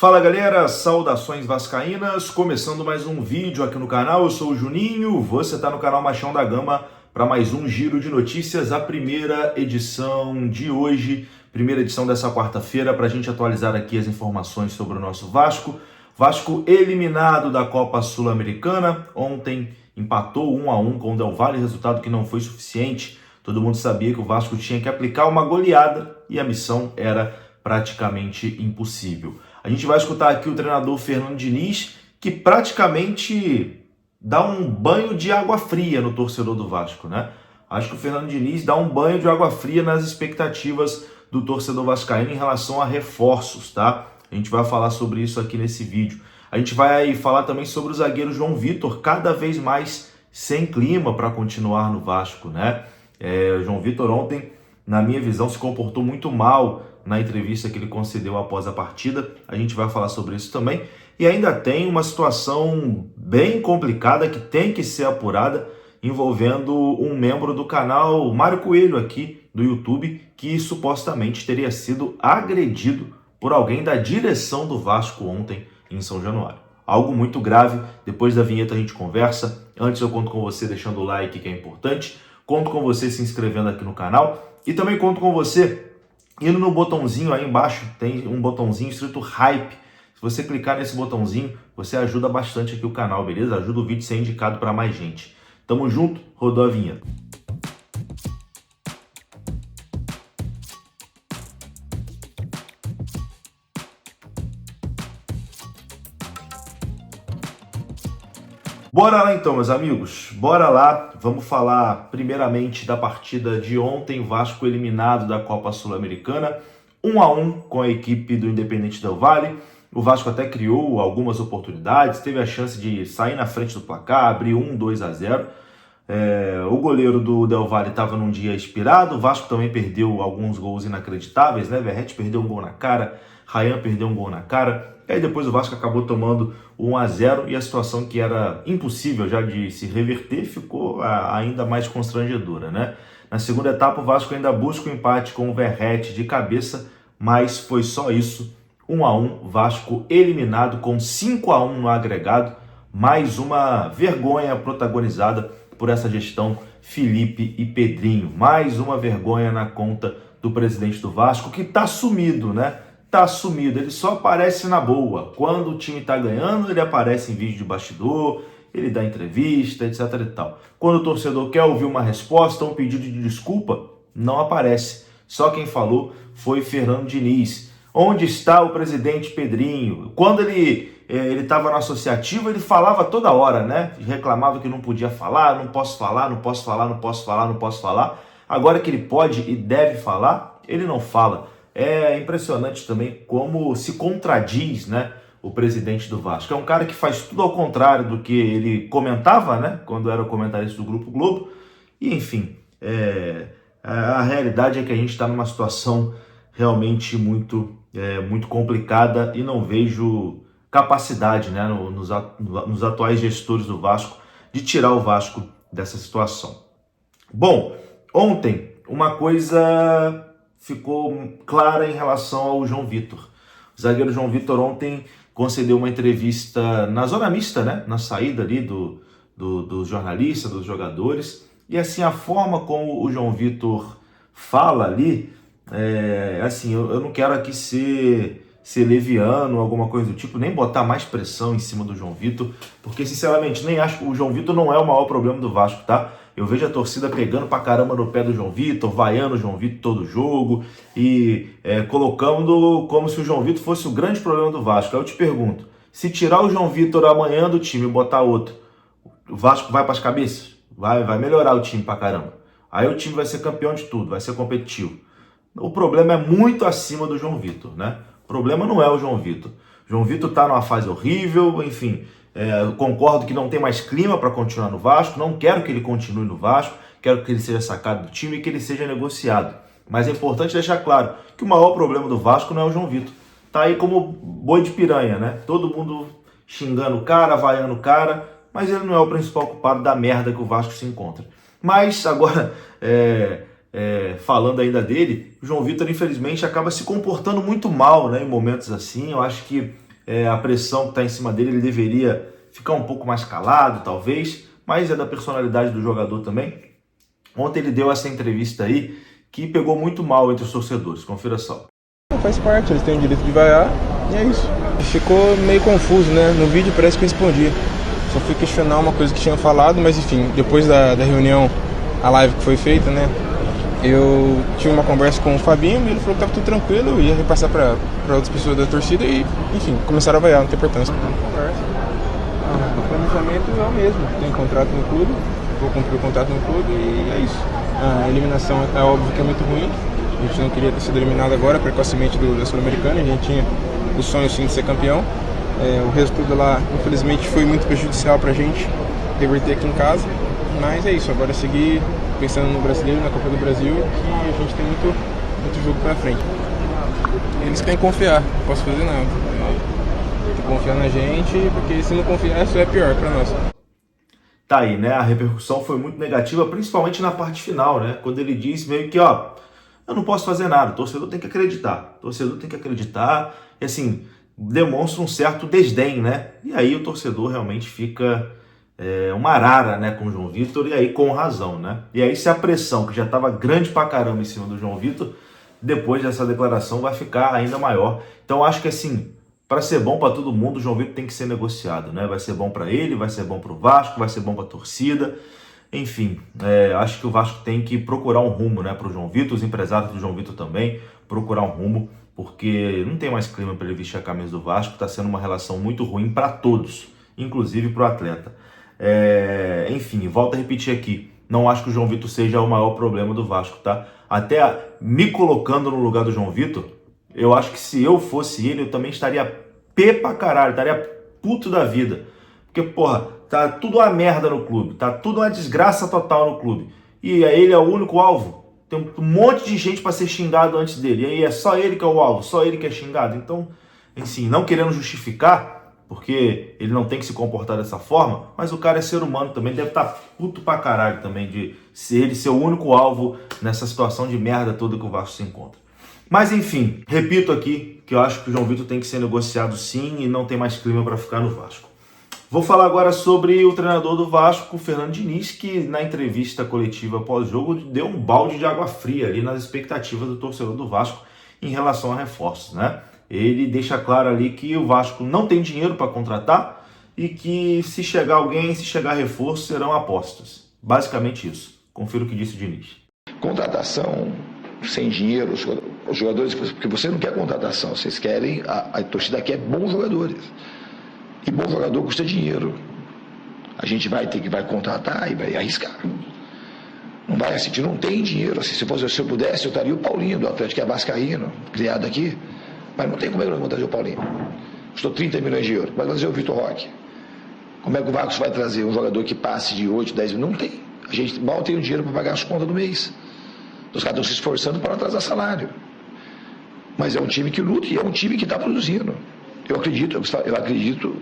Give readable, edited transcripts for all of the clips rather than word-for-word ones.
Fala galera, saudações vascaínas, começando mais um vídeo aqui no canal. Eu sou o Juninho, você está no canal Machão da Gama para mais um giro de notícias, a primeira edição de hoje, primeira edição dessa quarta-feira, para a gente atualizar aqui as informações sobre o nosso Vasco. Vasco eliminado da Copa Sul-Americana, ontem empatou 1-1 com o Del Valle, resultado que não foi suficiente. Todo mundo sabia que o Vasco tinha que aplicar uma goleada e a missão era praticamente impossível. A gente vai escutar aqui o treinador Fernando Diniz, que praticamente dá um banho de água fria no torcedor do Vasco, né? Acho que o Fernando Diniz dá um banho de água fria nas expectativas do torcedor vascaíno em relação a reforços, tá? A gente vai falar sobre isso aqui nesse vídeo. A gente vai falar também sobre o zagueiro João Vitor, cada vez mais sem clima para continuar no Vasco, né? O João Vitor ontem, na minha visão, se comportou muito mal na entrevista que ele concedeu após a partida. A gente vai falar sobre isso também. E ainda tem uma situação bem complicada que tem que ser apurada, envolvendo um membro do canal Mário Coelho aqui do YouTube, que supostamente teria sido agredido por alguém da direção do Vasco ontem em São Januário. Algo muito grave. Depois da vinheta a gente conversa. Antes eu conto com você deixando o like, que é importante. Conto com você se inscrevendo aqui no canal. E também conto com você indo no botãozinho aí embaixo, tem um botãozinho escrito Hype. Se você clicar nesse botãozinho, você ajuda bastante aqui o canal, beleza? Ajuda o vídeo a ser indicado para mais gente. Tamo junto, rodou a vinheta. Bora lá então, meus amigos, bora lá, vamos falar primeiramente da partida de ontem, Vasco eliminado da Copa Sul-Americana, 1-1 com a equipe do Independente Del Valle. O Vasco até criou algumas oportunidades, teve a chance de sair na frente do placar, abrir 2-0. O goleiro do Del Valle estava num dia inspirado, o Vasco também perdeu alguns gols inacreditáveis, né? Verratti perdeu um gol na cara, Rayan perdeu um gol na cara. E aí depois o Vasco acabou tomando 1-0 e a situação que era impossível já de se reverter ficou ainda mais constrangedora, né? Na segunda etapa o Vasco ainda busca o empate com o Verratti de cabeça, mas foi só isso. 1-1, Vasco eliminado com 5-1 no agregado, mais uma vergonha protagonizada por essa gestão Felipe e Pedrinho. Mais uma vergonha na conta do presidente do Vasco, que tá sumido, né? Tá sumido, ele só aparece na boa. Quando o time tá ganhando, ele aparece em vídeo de bastidor, ele dá entrevista, etc e tal. Quando o torcedor quer ouvir uma resposta, um pedido de desculpa, não aparece. Só quem falou foi Fernando Diniz. Onde está o presidente Pedrinho? Quando ele estava no associativo, ele falava toda hora, né? Reclamava que não podia falar, não posso falar, não posso falar, não posso falar, não posso falar. Agora que ele pode e deve falar, ele não fala. É impressionante também como se contradiz, né, o presidente do Vasco. É um cara que faz tudo ao contrário do que ele comentava, né, quando era o comentarista do Grupo Globo. E, enfim, a realidade é que a gente está numa situação realmente muito complicada e não vejo capacidade, né, nos atuais gestores do Vasco de tirar o Vasco dessa situação. Bom, ontem uma coisa ficou clara em relação ao João Vitor. O zagueiro João Vitor ontem concedeu uma entrevista na zona mista, né? Na saída ali do jornalista, dos jogadores. E assim, a forma como o João Vitor fala ali, assim, eu não quero aqui ser leviano, alguma coisa do tipo, nem botar mais pressão em cima do João Vitor, porque sinceramente nem acho que o João Vitor não é o maior problema do Vasco, tá? Eu vejo a torcida pegando pra caramba no pé do João Vitor, vaiando o João Vitor todo jogo e colocando como se o João Vitor fosse o grande problema do Vasco. Aí eu te pergunto, se tirar o João Vitor amanhã do time e botar outro, o Vasco vai pras cabeças? Vai melhorar o time pra caramba. Aí o time vai ser campeão de tudo, vai ser competitivo. O problema é muito acima do João Vitor, né? O problema não é o João Vitor. O João Vitor tá numa fase horrível, enfim... concordo que não tem mais clima para continuar no Vasco, não quero que ele continue no Vasco, quero que ele seja sacado do time e que ele seja negociado. Mas é importante deixar claro que o maior problema do Vasco não é o João Vitor. Tá aí como boi de piranha, né? Todo mundo xingando o cara, vaiando o cara, mas ele não é o principal culpado da merda que o Vasco se encontra. Mas agora, falando ainda dele, o João Vitor infelizmente acaba se comportando muito mal, né, em momentos assim. Eu acho que a pressão que está em cima dele, ele deveria ficar um pouco mais calado, talvez, mas é da personalidade do jogador também. Ontem ele deu essa entrevista aí que pegou muito mal entre os torcedores. Confira só. Faz parte, eles têm o direito de vaiar e é isso. Ficou meio confuso, né? No vídeo parece que eu respondi. Só fui questionar uma coisa que tinha falado, mas enfim, depois da reunião, a live que foi feita, né? Eu tive uma conversa com o Fabinho e ele falou que estava tudo tranquilo, eu ia repassar para outras pessoas da torcida e, enfim, começaram a vaiar, não tem importância. O planejamento é o mesmo, tem contrato no clube, vou cumprir o contrato no clube e é isso. A eliminação é óbvio que é muito ruim, a gente não queria ter sido eliminado agora precocemente da Sul-Americana, a gente tinha o sonho sim de ser campeão. O resultado lá, infelizmente, foi muito prejudicial pra gente reverter aqui em casa, mas é isso, agora é seguir pensando no brasileiro, na Copa do Brasil, que a gente tem muito jogo pela frente. Eles têm que confiar, não posso fazer nada. Tem que confiar na gente, porque se não confiar, isso é pior pra nós. Tá aí, né? A repercussão foi muito negativa, principalmente na parte final, né? Quando ele diz meio que, ó, eu não posso fazer nada, o torcedor tem que acreditar. O torcedor tem que acreditar, e assim, demonstra um certo desdém, né? E aí o torcedor realmente fica uma arara, né, com o João Vitor, e aí com razão, né? E aí se a pressão, que já estava grande pra caramba em cima do João Vitor, depois dessa declaração vai ficar ainda maior. Então acho que assim, para ser bom para todo mundo, o João Vitor tem que ser negociado, né? Vai ser bom para ele, vai ser bom para o Vasco, vai ser bom para a torcida. Enfim, acho que o Vasco tem que procurar um rumo, né, para o João Vitor, os empresários do João Vitor também, procurar um rumo, porque não tem mais clima para ele vestir a camisa do Vasco, está sendo uma relação muito ruim para todos, inclusive para o atleta. Enfim, volto a repetir aqui, não acho que o João Vitor seja o maior problema do Vasco, tá? Até me colocando no lugar do João Vitor, eu acho que se eu fosse ele, eu também estaria pé pra caralho, estaria puto da vida. Porque, porra, tá tudo uma merda no clube, tá tudo uma desgraça total no clube. E ele é o único alvo. Tem um monte de gente para ser xingado antes dele. E aí é só ele que é o alvo, só ele que é xingado. Então, assim, não querendo justificar, porque ele não tem que se comportar dessa forma, mas o cara é ser humano também, deve estar puto pra caralho também de ele ser o único alvo nessa situação de merda toda que o Vasco se encontra. Mas enfim, repito aqui que eu acho que o João Vitor tem que ser negociado sim e não tem mais clima para ficar no Vasco. Vou falar agora sobre o treinador do Vasco, Fernando Diniz, que na entrevista coletiva pós-jogo deu um balde de água fria ali nas expectativas do torcedor do Vasco em relação a reforços, né? Ele deixa claro ali que o Vasco não tem dinheiro para contratar e que se chegar alguém, se chegar reforço, serão apostas. Basicamente isso. Confira o que disse o Diniz. Contratação sem dinheiro, os jogadores, porque você não quer contratação, vocês querem, a torcida quer bons jogadores. E bom jogador custa dinheiro. A gente vai contratar e vai arriscar. Não vai assistir, não tem dinheiro. Assim, se eu pudesse, eu estaria o Paulinho do Atlético, que é vascaíno, criado aqui. Mas não tem como é que nós vamos trazer o Paulinho. Custou 30 milhões de euros. Vai trazer o Vitor Roque. Como é que o Vasco vai trazer um jogador que passe de 8, 10 milhões? Não tem. A gente mal tem o dinheiro para pagar as contas do mês. Os caras estão se esforçando para atrasar salário. Mas é um time que luta e é um time que está produzindo. Eu acredito,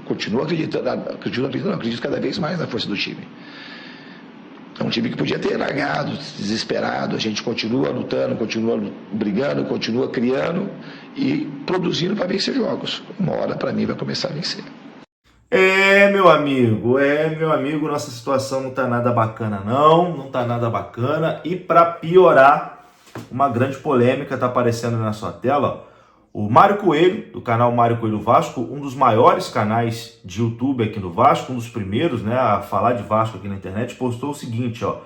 continuo acreditando, acredito cada vez mais na força do time. É um time que podia ter largado, desesperado. A gente continua lutando, continua brigando, continua criando e produzindo para vencer jogos. Uma hora, para mim, vai começar a vencer. Meu amigo, nossa situação não tá nada bacana não tá nada bacana. E para piorar, uma grande polêmica tá aparecendo na sua tela. O Mário Coelho, do canal Mário Coelho Vasco, um dos maiores canais de YouTube aqui no Vasco, um dos primeiros, né, a falar de Vasco aqui na internet, postou o seguinte, ó.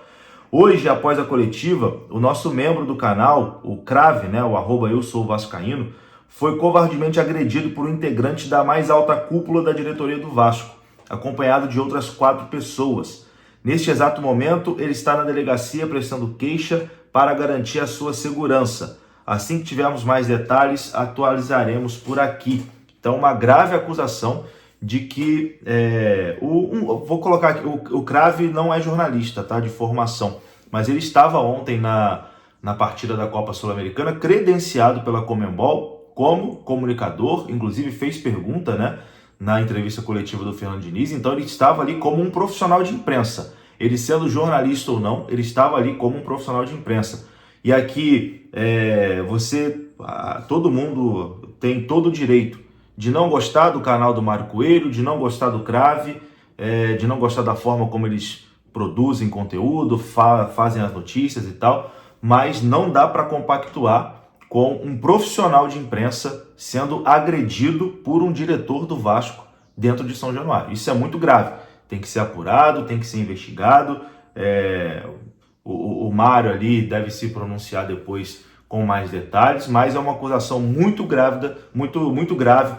Hoje, após a coletiva, o nosso membro do canal, o Crave, né, o @EuSouVascaíno, foi covardemente agredido por um integrante da mais alta cúpula da diretoria do Vasco, acompanhado de outras 4 pessoas. Neste exato momento, ele está na delegacia prestando queixa para garantir a sua segurança. Assim que tivermos mais detalhes, atualizaremos por aqui. Então, uma grave acusação de que vou colocar aqui, o Crave não é jornalista, tá, de formação, mas ele estava ontem na partida da Copa Sul-Americana, credenciado pela Conmebol como comunicador, inclusive fez pergunta, né, na entrevista coletiva do Fernando Diniz. Então ele estava ali como um profissional de imprensa. Ele sendo jornalista ou não, ele estava ali como um profissional de imprensa. E aqui todo mundo tem todo o direito de não gostar do canal do Mário Coelho, de não gostar do Crave, de não gostar da forma como eles produzem conteúdo, fazem as notícias e tal, mas não dá para compactuar com um profissional de imprensa sendo agredido por um diretor do Vasco dentro de São Januário. Isso é muito grave, tem que ser apurado, tem que ser investigado. O Mário ali deve se pronunciar depois com mais detalhes, mas é uma acusação muito grave, muito grave,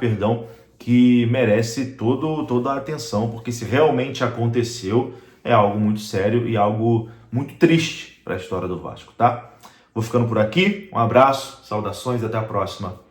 que merece toda a atenção, porque se realmente aconteceu, é algo muito sério e algo muito triste para a história do Vasco, tá? Vou ficando por aqui, um abraço, saudações e até a próxima.